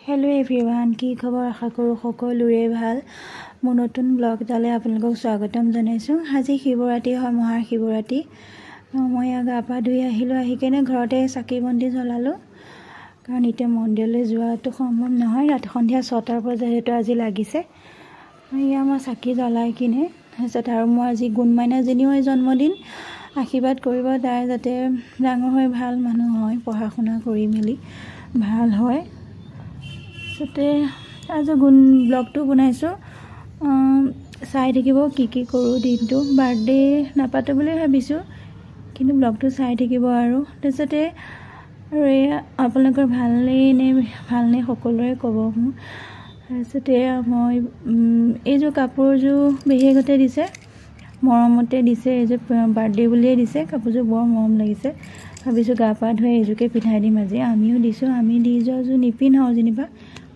Hello everyone की खबर आशा करूँ सकलोरे ভাল মোৰ নতুন ব্লগ এটালৈ আপোনালোকক স্বাগতম জনাইছো। আজি শিৱৰাত্ৰি হয়, মহা শিৱৰাত্ৰি। মই গা পা ধুই আহিলোঁ, আহি কেনে ঘৰতে চাকি বন্তি জ্বলালোঁ, কাৰণ এতিয়া মন্দিৰলৈ যোৱাটো সম্ভৱ নহয়। ৰাতি সন্ধিয়া 6টাৰ পৰা যেহেতু আজি লাগিছে, এয়া মই চাকি জ্বলাই কিনে তাৰপিছত আৰু মই আজি গুণমাইনাজনীও জন্মদিন, আশীৰ্বাদ কৰিব তাই যাতে ডাঙৰ হৈ ভাল মানুহ হয়, পঢ়া শুনা কৰি মেলি ভাল হয়। তাতে আজি ব্লগটো বনাইছোঁ, চাই থাকিব কি কৰোঁ দিনটো। বাৰ্থডে নাপাতো বুলি ভাবিছোঁ, কিন্তু ব্লগটো চাই থাকিব আৰু তাৰপিছতে আৰু এয়া আপোনালোকৰ ভালনে সকলোৰে ক'ব মোক। তাৰপিছতে মই এইযোৰ কাপোৰযোৰ বিশেষতে দিছে, মৰমতে দিছে, এইযোৰ বাৰ্থডে বুলিয়ে দিছে। কাপোৰযোৰ বৰ মৰম লাগিছে, ভাবিছোঁ গা পা ধুই এইযোৰকে পিন্ধাই দিম আজি। আমিও দিছোঁ, আমি দি যোৱাযোৰ নিপিন্ধাওঁ যেনিবা,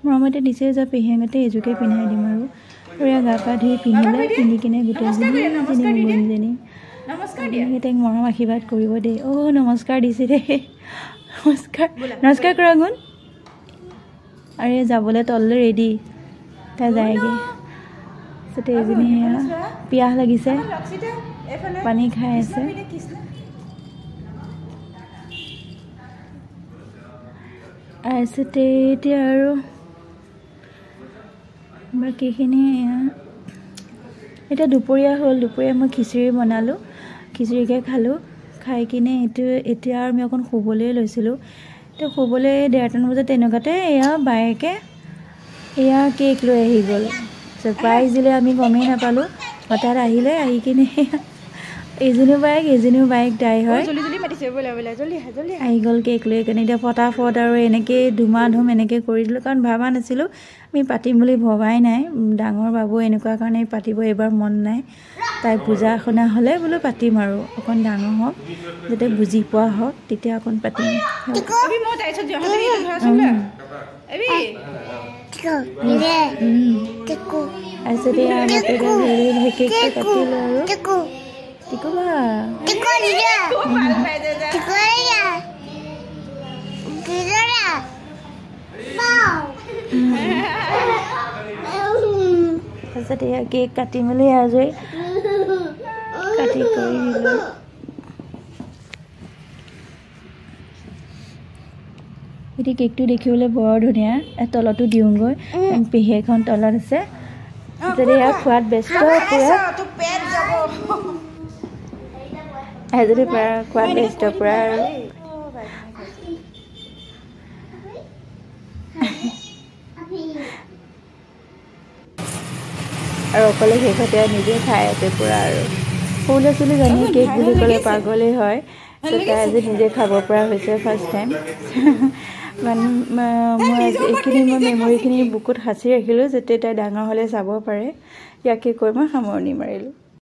মৰমতে দিছে যে পেহীহঁতে এইযোৰকে পিন্ধাই দিম আৰু এয়া গা পা ধুই পিন্ধি কিনে গোটেইজনী তাইক মৰম আশীৰ্বাদ কৰিব দেই। নমস্কাৰ দিছে দেই, নমস্কাৰ কৰা গুণ। আৰু যাবলৈ তললৈ ৰেডি, তাই যায়গৈ। তাৰপিছতে এইজনী পিয়াহ লাগিছে, পানী খাই আছে। তাৰপিছতে এতিয়া আৰু বাকীখিনি এতিয়া দুপৰীয়া হ'ল। দুপৰীয়া মই খিচিৰি বনালোঁ, খিচিৰিকে খালোঁ। খাই কিনে এতিয়া আৰু আমি অকণ শুবলৈ লৈছিলোঁ। তো শুবলৈ 1:30মান বজাত তেনেকুৱাতে এয়া বায়েকে কেক লৈ আহি গ'ল। প্ৰাইজ দিলে, আমি গমেই নাপালোঁ। হঠাৎ আহিলে, আহি কিনে এইজনীও বাইক তাই হয়, আহি গ'ল কেক লৈ কিনে। এতিয়া ফটাফট আৰু এনেকৈ ধুমাধুম এনেকৈ কৰি দিলোঁ, কাৰণ ভাবা নাছিলোঁ আমি পাতিম বুলি, ভবাই নাই। ডাঙৰ বাবু এনেকুৱা কাৰণে পাতিব এইবাৰ মন নাই। তাই পূজা শুনা হ'লে বোলো পাতিম আৰু অকণ ডাঙৰ হওক, যাতে বুজি পোৱা হওক, তেতিয়া অকণ পাতিম। তাৰপিছতে কেকটো কাটিলোঁ আৰু তাৰপিছত এয়া কেক কাটি মেলি আজৰি কাটি কৰি দিলোঁ। এতিয়া কেকটো দেখিবলৈ বৰ ধুনীয়া। তলতো দিওঁগৈ, পেহীখন তলত আছে। যদি এয়া খোৱাত ব্যস্ত পুৰা, এজনী খোৱাত ব্যস্ত পুৰা আৰু অকলে শেষতে নিজে খাই আছে পুৰা। আৰু সৰু ল'ৰা ছোৱালী জানি কেক বুলি ক'লে পাগলেই হয়। তাই আজি নিজে খাব পৰা হৈছে ফাৰ্ষ্ট টাইম। মই এইখিনি মেমৰিখিনি বুকুত সাঁচি ৰাখিলোঁ, যাতে তাই ডাঙৰ হ'লে চাব পাৰে। ইয়াকে কৈ মই সামৰণি মাৰিলোঁ।